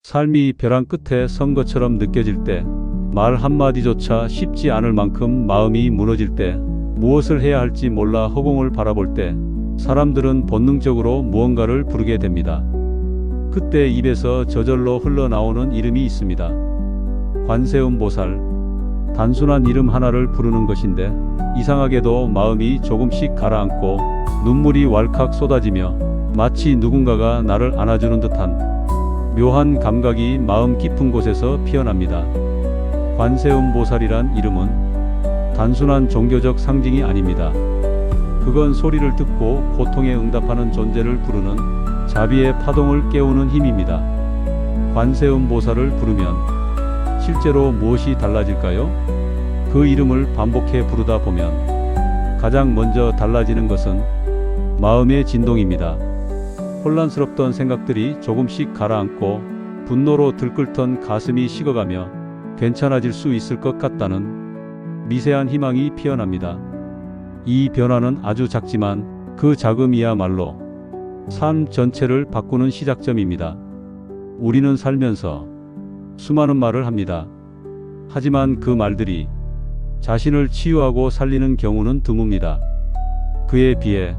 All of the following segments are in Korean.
삶이 벼랑 끝에 선 것처럼 느껴질 때, 말 한마디조차 쉽지 않을 만큼 마음이 무너질 때, 무엇을 해야 할지 몰라 허공을 바라볼 때, 사람들은 본능적으로 무언가를 부르게 됩니다. 그때 입에서 저절로 흘러나오는 이름이 있습니다. 관세음보살. 단순한 이름 하나를 부르는 것인데 이상하게도 마음이 조금씩 가라앉고 눈물이 왈칵 쏟아지며 마치 누군가가 나를 안아주는 듯한 묘한 감각이 마음 깊은 곳에서 피어납니다. 관세음보살이란 이름은 단순한 종교적 상징이 아닙니다. 그건 소리를 듣고 고통에 응답하는 존재를 부르는 자비의 파동을 깨우는 힘입니다. 관세음보살을 부르면 실제로 무엇이 달라질까요? 그 이름을 반복해 부르다 보면 가장 먼저 달라지는 것은 마음의 진동입니다. 혼란스럽던 생각들이 조금씩 가라앉고 분노로 들끓던 가슴이 식어가며 괜찮아질 수 있을 것 같다는 미세한 희망이 피어납니다. 이 변화는 아주 작지만 그 작음이야말로 삶 전체를 바꾸는 시작점입니다. 우리는 살면서 수많은 말을 합니다. 하지만 그 말들이 자신을 치유하고 살리는 경우는 드뭅니다. 그에 비해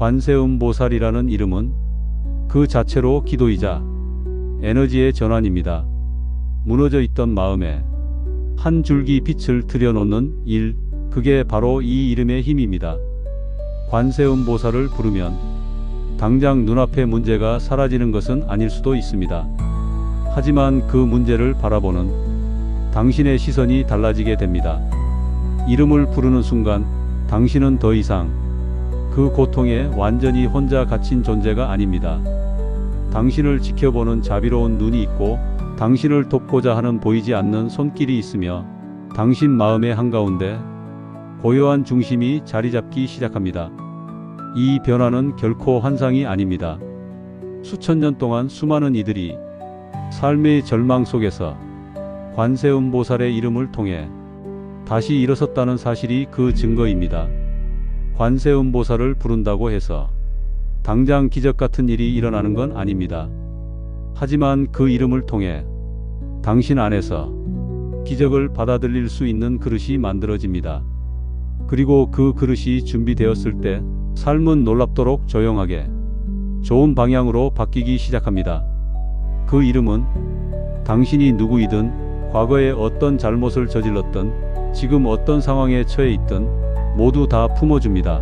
관세음보살이라는 이름은 그 자체로 기도이자 에너지의 전환입니다. 무너져 있던 마음에 한 줄기 빛을 들여놓는 일, 그게 바로 이 이름의 힘입니다. 관세음보살을 부르면 당장 눈앞의 문제가 사라지는 것은 아닐 수도 있습니다. 하지만 그 문제를 바라보는 당신의 시선이 달라지게 됩니다. 이름을 부르는 순간 당신은 더 이상 그 고통에 완전히 혼자 갇힌 존재가 아닙니다. 당신을 지켜보는 자비로운 눈이 있고 당신을 돕고자 하는 보이지 않는 손길이 있으며 당신 마음의 한가운데 고요한 중심이 자리 잡기 시작합니다. 이 변화는 결코 환상이 아닙니다. 수천 년 동안 수많은 이들이 삶의 절망 속에서 관세음보살의 이름을 통해 다시 일어섰다는 사실이 그 증거입니다. 관세음보살을 부른다고 해서 당장 기적 같은 일이 일어나는 건 아닙니다. 하지만 그 이름을 통해 당신 안에서 기적을 받아들일 수 있는 그릇이 만들어집니다. 그리고 그 그릇이 준비되었을 때 삶은 놀랍도록 조용하게 좋은 방향으로 바뀌기 시작합니다. 그 이름은 당신이 누구이든 과거에 어떤 잘못을 저질렀든 지금 어떤 상황에 처해 있든 모두 다 품어줍니다.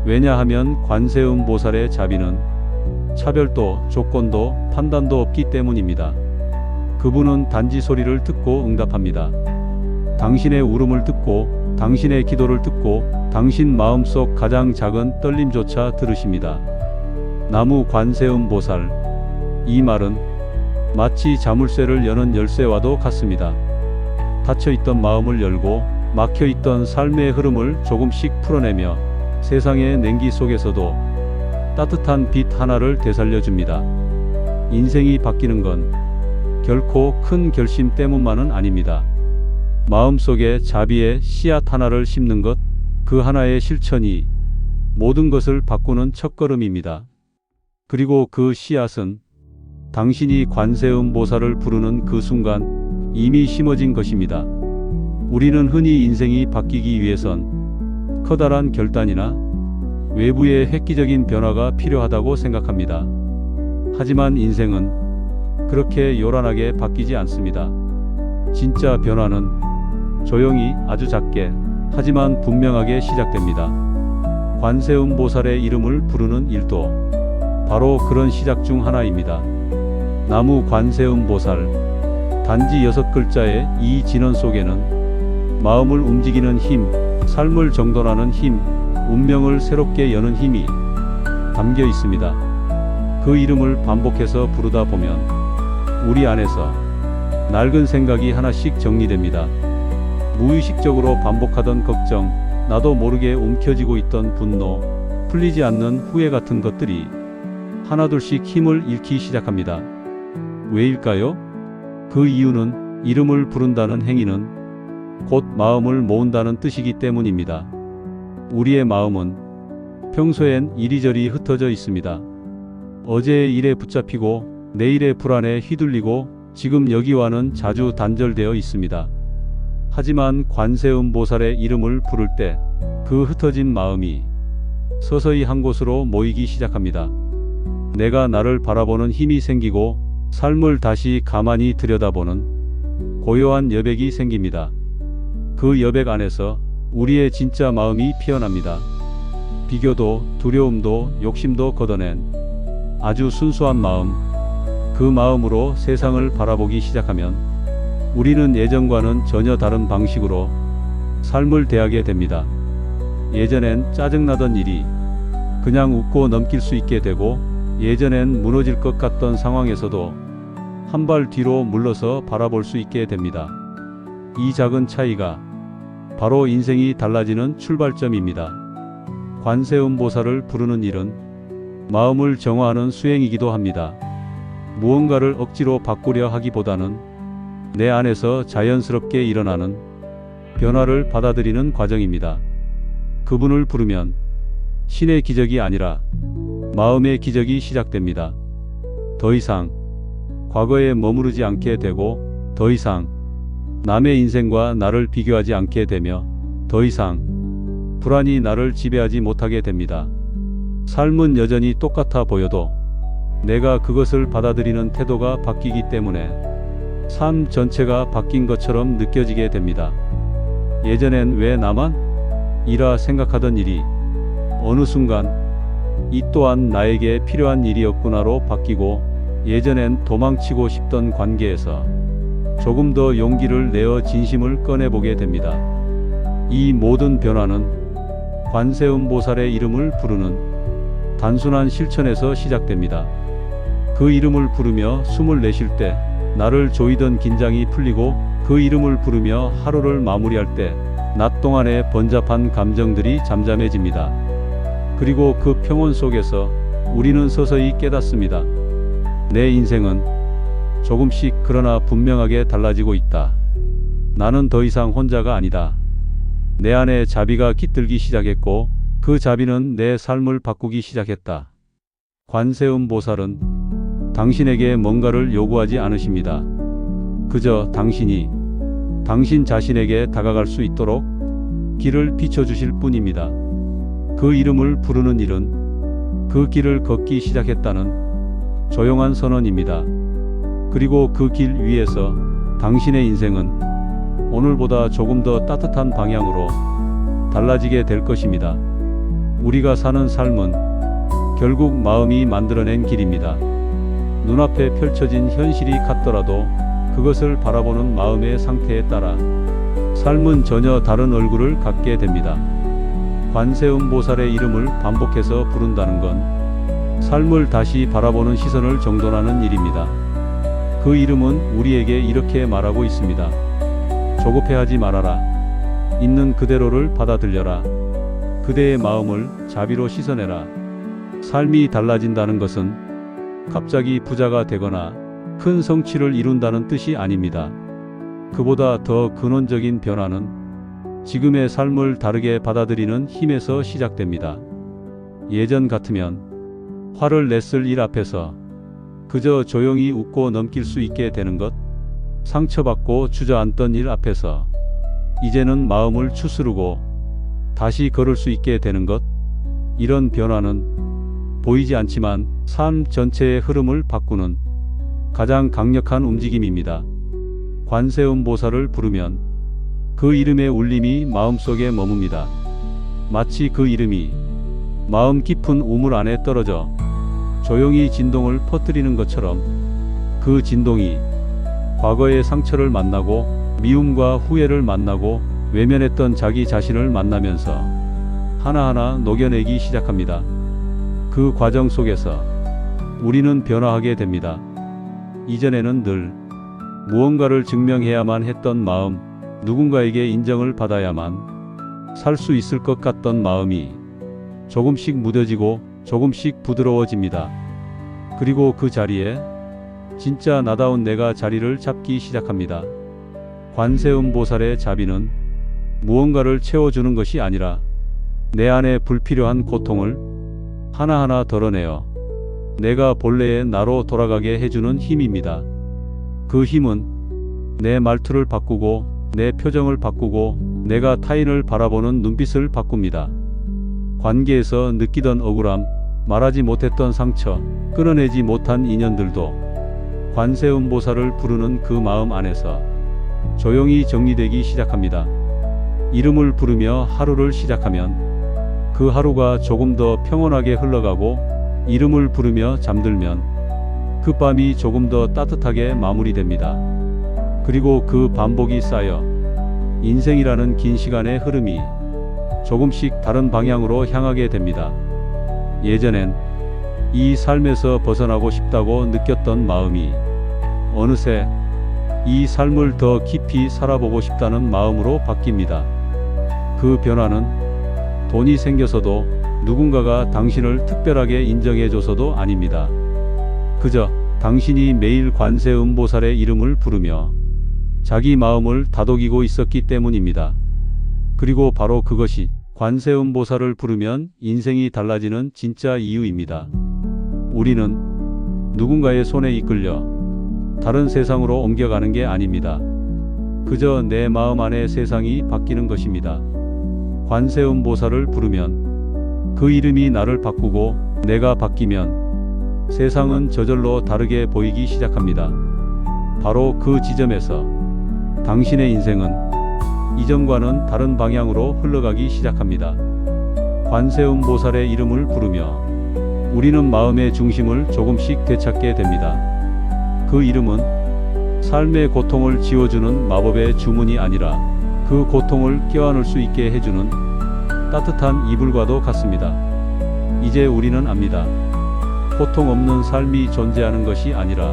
왜냐하면 관세음보살의 자비는 차별도 조건도 판단도 없기 때문입니다. 그분은 단지 소리를 듣고 응답합니다. 당신의 울음을 듣고 당신의 기도를 듣고 당신 마음속 가장 작은 떨림조차 들으십니다. 나무 관세음보살. 이 말은 마치 자물쇠를 여는 열쇠와도 같습니다. 닫혀있던 마음을 열고 막혀있던 삶의 흐름을 조금씩 풀어내며 세상의 냉기 속에서도 따뜻한 빛 하나를 되살려줍니다. 인생이 바뀌는 건 결코 큰 결심 때문만은 아닙니다. 마음속에 자비의 씨앗 하나를 심는 것, 그 하나의 실천이 모든 것을 바꾸는 첫걸음입니다. 그리고 그 씨앗은 당신이 관세음보살을 부르는 그 순간 이미 심어진 것입니다. 우리는 흔히 인생이 바뀌기 위해선 커다란 결단이나 외부의 획기적인 변화가 필요하다고 생각합니다. 하지만 인생은 그렇게 요란하게 바뀌지 않습니다. 진짜 변화는 조용히 아주 작게 하지만 분명하게 시작됩니다. 관세음보살의 이름을 부르는 일도 바로 그런 시작 중 하나입니다. 나무 관세음보살. 단지 6글자의 이 진원 속에는 마음을 움직이는 힘, 삶을 정돈하는 힘, 운명을 새롭게 여는 힘이 담겨 있습니다. 그 이름을 반복해서 부르다 보면 우리 안에서 낡은 생각이 하나씩 정리됩니다. 무의식적으로 반복하던 걱정, 나도 모르게 움켜쥐고 있던 분노, 풀리지 않는 후회 같은 것들이 하나둘씩 힘을 잃기 시작합니다. 왜일까요? 그 이유는 이름을 부른다는 행위는 곧 마음을 모은다는 뜻이기 때문입니다. 우리의 마음은 평소엔 이리저리 흩어져 있습니다. 어제의 일에 붙잡히고 내일의 불안에 휘둘리고 지금 여기와는 자주 단절되어 있습니다. 하지만 관세음보살의 이름을 부를 때 그 흩어진 마음이 서서히 한 곳으로 모이기 시작합니다. 내가 나를 바라보는 힘이 생기고 삶을 다시 가만히 들여다보는 고요한 여백이 생깁니다. 그 여백 안에서 우리의 진짜 마음이 피어납니다. 비교도 두려움도 욕심도 걷어낸 아주 순수한 마음, 그 마음으로 세상을 바라보기 시작하면 우리는 예전과는 전혀 다른 방식으로 삶을 대하게 됩니다. 예전엔 짜증나던 일이 그냥 웃고 넘길 수 있게 되고, 예전엔 무너질 것 같던 상황에서도 한 발 뒤로 물러서 바라볼 수 있게 됩니다. 이 작은 차이가 바로 인생이 달라지는 출발점입니다. 관세음보살을 부르는 일은 마음을 정화하는 수행이기도 합니다. 무언가를 억지로 바꾸려 하기보다는 내 안에서 자연스럽게 일어나는 변화를 받아들이는 과정입니다. 그분을 부르면 신의 기적이 아니라 마음의 기적이 시작됩니다. 더 이상 과거에 머무르지 않게 되고, 더 이상 남의 인생과 나를 비교하지 않게 되며, 더 이상 불안이 나를 지배하지 못하게 됩니다. 삶은 여전히 똑같아 보여도 내가 그것을 받아들이는 태도가 바뀌기 때문에 삶 전체가 바뀐 것처럼 느껴지게 됩니다. 예전엔 왜 나만? 이라 생각하던 일이 어느 순간 이 또한 나에게 필요한 일이었구나로 바뀌고, 예전엔 도망치고 싶던 관계에서 조금 더 용기를 내어 진심을 꺼내보게 됩니다. 이 모든 변화는 관세음보살의 이름을 부르는 단순한 실천에서 시작됩니다. 그 이름을 부르며 숨을 내쉴 때 나를 조이던 긴장이 풀리고, 그 이름을 부르며 하루를 마무리할 때 낮 동안의 번잡한 감정들이 잠잠해집니다. 그리고 그 평온 속에서 우리는 서서히 깨닫습니다. 내 인생은 조금씩 그러나 분명하게 달라지고 있다. 나는 더 이상 혼자가 아니다. 내 안에 자비가 깃들기 시작했고, 그 자비는 내 삶을 바꾸기 시작했다. 관세음보살은 당신에게 뭔가를 요구하지 않으십니다. 그저 당신이 당신 자신에게 다가갈 수 있도록 길을 비춰주실 뿐입니다. 그 이름을 부르는 일은 그 길을 걷기 시작했다는 조용한 선언입니다. 그리고 그 길 위에서 당신의 인생은 오늘보다 조금 더 따뜻한 방향으로 달라지게 될 것입니다. 우리가 사는 삶은 결국 마음이 만들어낸 길입니다. 눈앞에 펼쳐진 현실이 같더라도 그것을 바라보는 마음의 상태에 따라 삶은 전혀 다른 얼굴을 갖게 됩니다. 관세음보살의 이름을 반복해서 부른다는 건 삶을 다시 바라보는 시선을 정돈하는 일입니다. 그 이름은 우리에게 이렇게 말하고 있습니다. 조급해하지 말아라. 있는 그대로를 받아들여라. 그대의 마음을 자비로 씻어내라. 삶이 달라진다는 것은 갑자기 부자가 되거나 큰 성취를 이룬다는 뜻이 아닙니다. 그보다 더 근원적인 변화는 지금의 삶을 다르게 받아들이는 힘에서 시작됩니다. 예전 같으면 화를 냈을 일 앞에서 그저 조용히 웃고 넘길 수 있게 되는 것, 상처받고 주저앉던 일 앞에서 이제는 마음을 추스르고 다시 걸을 수 있게 되는 것, 이런 변화는 보이지 않지만 삶 전체의 흐름을 바꾸는 가장 강력한 움직임입니다. 관세음보살을 부르면 그 이름의 울림이 마음속에 머뭅니다. 마치 그 이름이 마음 깊은 우물 안에 떨어져 조용히 진동을 퍼뜨리는 것처럼, 그 진동이 과거의 상처를 만나고 미움과 후회를 만나고 외면했던 자기 자신을 만나면서 하나하나 녹여내기 시작합니다. 그 과정 속에서 우리는 변화하게 됩니다. 이전에는 늘 무언가를 증명해야만 했던 마음, 누군가에게 인정을 받아야만 살 수 있을 것 같던 마음이 조금씩 무뎌지고 조금씩 부드러워집니다. 그리고 그 자리에 진짜 나다운 내가 자리를 잡기 시작합니다. 관세음보살의 자비는 무언가를 채워주는 것이 아니라 내 안에 불필요한 고통을 하나하나 덜어내어 내가 본래의 나로 돌아가게 해주는 힘입니다. 그 힘은 내 말투를 바꾸고 내 표정을 바꾸고 내가 타인을 바라보는 눈빛을 바꿉니다. 관계에서 느끼던 억울함, 말하지 못했던 상처, 끊어내지 못한 인연들도 관세음보살을 부르는 그 마음 안에서 조용히 정리되기 시작합니다. 이름을 부르며 하루를 시작하면 그 하루가 조금 더 평온하게 흘러가고, 이름을 부르며 잠들면 그 밤이 조금 더 따뜻하게 마무리됩니다. 그리고 그 반복이 쌓여 인생이라는 긴 시간의 흐름이 조금씩 다른 방향으로 향하게 됩니다. 예전엔 이 삶에서 벗어나고 싶다고 느꼈던 마음이 어느새 이 삶을 더 깊이 살아보고 싶다는 마음으로 바뀝니다. 그 변화는 돈이 생겨서도 누군가가 당신을 특별하게 인정해줘서도 아닙니다. 그저 당신이 매일 관세음보살의 이름을 부르며 자기 마음을 다독이고 있었기 때문입니다. 그리고 바로 그것이 관세음보살을 부르면 인생이 달라지는 진짜 이유입니다. 우리는 누군가의 손에 이끌려 다른 세상으로 옮겨가는 게 아닙니다. 그저 내 마음 안의 세상이 바뀌는 것입니다. 관세음보살을 부르면 그 이름이 나를 바꾸고 내가 바뀌면 세상은 저절로 다르게 보이기 시작합니다. 바로 그 지점에서 당신의 인생은 이전과는 다른 방향으로 흘러가기 시작합니다. 관세음보살의 이름을 부르며 우리는 마음의 중심을 조금씩 되찾게 됩니다. 그 이름은 삶의 고통을 지워주는 마법의 주문이 아니라 그 고통을 껴안을 수 있게 해주는 따뜻한 이불과도 같습니다. 이제 우리는 압니다. 고통 없는 삶이 존재하는 것이 아니라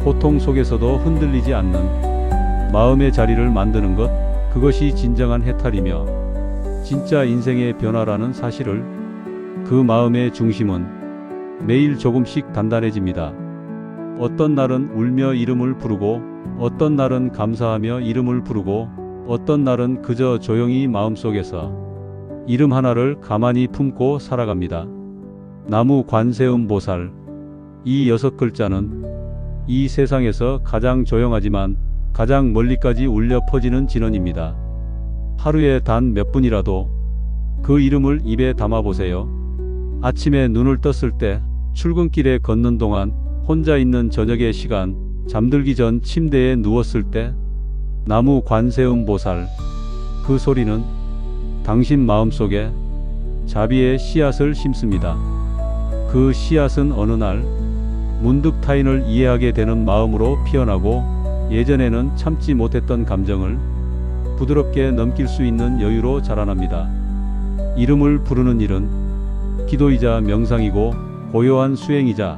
고통 속에서도 흔들리지 않는 마음의 자리를 만드는 것, 그것이 진정한 해탈이며 진짜 인생의 변화라는 사실을, 그 마음의 중심은 매일 조금씩 단단해집니다. 어떤 날은 울며 이름을 부르고, 어떤 날은 감사하며 이름을 부르고, 어떤 날은 그저 조용히 마음속에서 이름 하나를 가만히 품고 살아갑니다. 나무 관세음보살, 이 6글자는 이 세상에서 가장 조용하지만 가장 멀리까지 울려 퍼지는 진원입니다. 하루에 단 몇 분이라도 그 이름을 입에 담아보세요. 아침에 눈을 떴을 때, 출근길에 걷는 동안, 혼자 있는 저녁의 시간, 잠들기 전 침대에 누웠을 때, 나무 관세음보살, 그 소리는 당신 마음속에 자비의 씨앗을 심습니다. 그 씨앗은 어느 날 문득 타인을 이해하게 되는 마음으로 피어나고, 예전에는 참지 못했던 감정을 부드럽게 넘길 수 있는 여유로 자라납니다. 이름을 부르는 일은 기도이자 명상이고 고요한 수행이자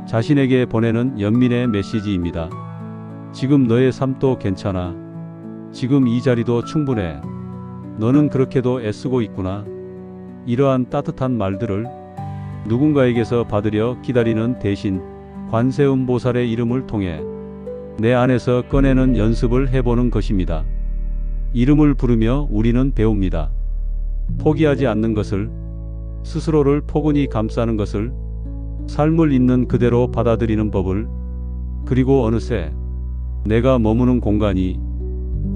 자신에게 보내는 연민의 메시지입니다. 지금 너의 삶도 괜찮아. 지금 이 자리도 충분해. 너는 그렇게도 애쓰고 있구나. 이러한 따뜻한 말들을 누군가에게서 받으려 기다리는 대신 관세음보살의 이름을 통해 내 안에서 꺼내는 연습을 해보는 것입니다. 이름을 부르며 우리는 배웁니다. 포기하지 않는 것을, 스스로를 포근히 감싸는 것을, 삶을 있는 그대로 받아들이는 법을, 그리고 어느새 내가 머무는 공간이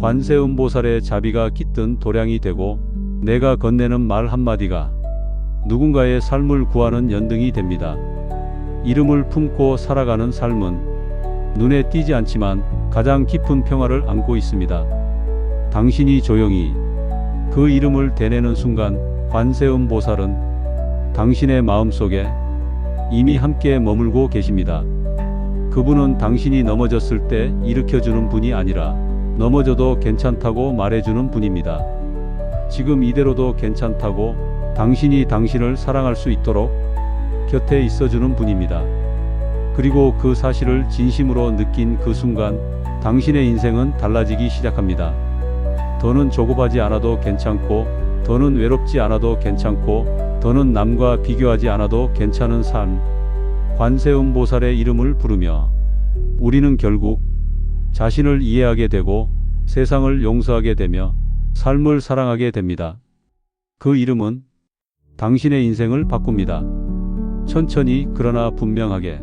관세음보살의 자비가 깃든 도량이 되고, 내가 건네는 말 한마디가 누군가의 삶을 구하는 연등이 됩니다. 이름을 품고 살아가는 삶은 눈에 띄지 않지만 가장 깊은 평화를 안고 있습니다. 당신이 조용히 그 이름을 대내는 순간, 관세음보살은 당신의 마음속에 이미 함께 머물고 계십니다. 그분은 당신이 넘어졌을 때 일으켜주는 분이 아니라 넘어져도 괜찮다고 말해주는 분입니다. 지금 이대로도 괜찮다고, 당신이 당신을 사랑할 수 있도록 곁에 있어주는 분입니다. 그리고 그 사실을 진심으로 느낀 그 순간, 당신의 인생은 달라지기 시작합니다. 더는 조급하지 않아도 괜찮고, 더는 외롭지 않아도 괜찮고, 더는 남과 비교하지 않아도 괜찮은 삶. 관세음보살의 이름을 부르며 우리는 결국 자신을 이해하게 되고 세상을 용서하게 되며 삶을 사랑하게 됩니다. 그 이름은 당신의 인생을 바꿉니다. 천천히 그러나 분명하게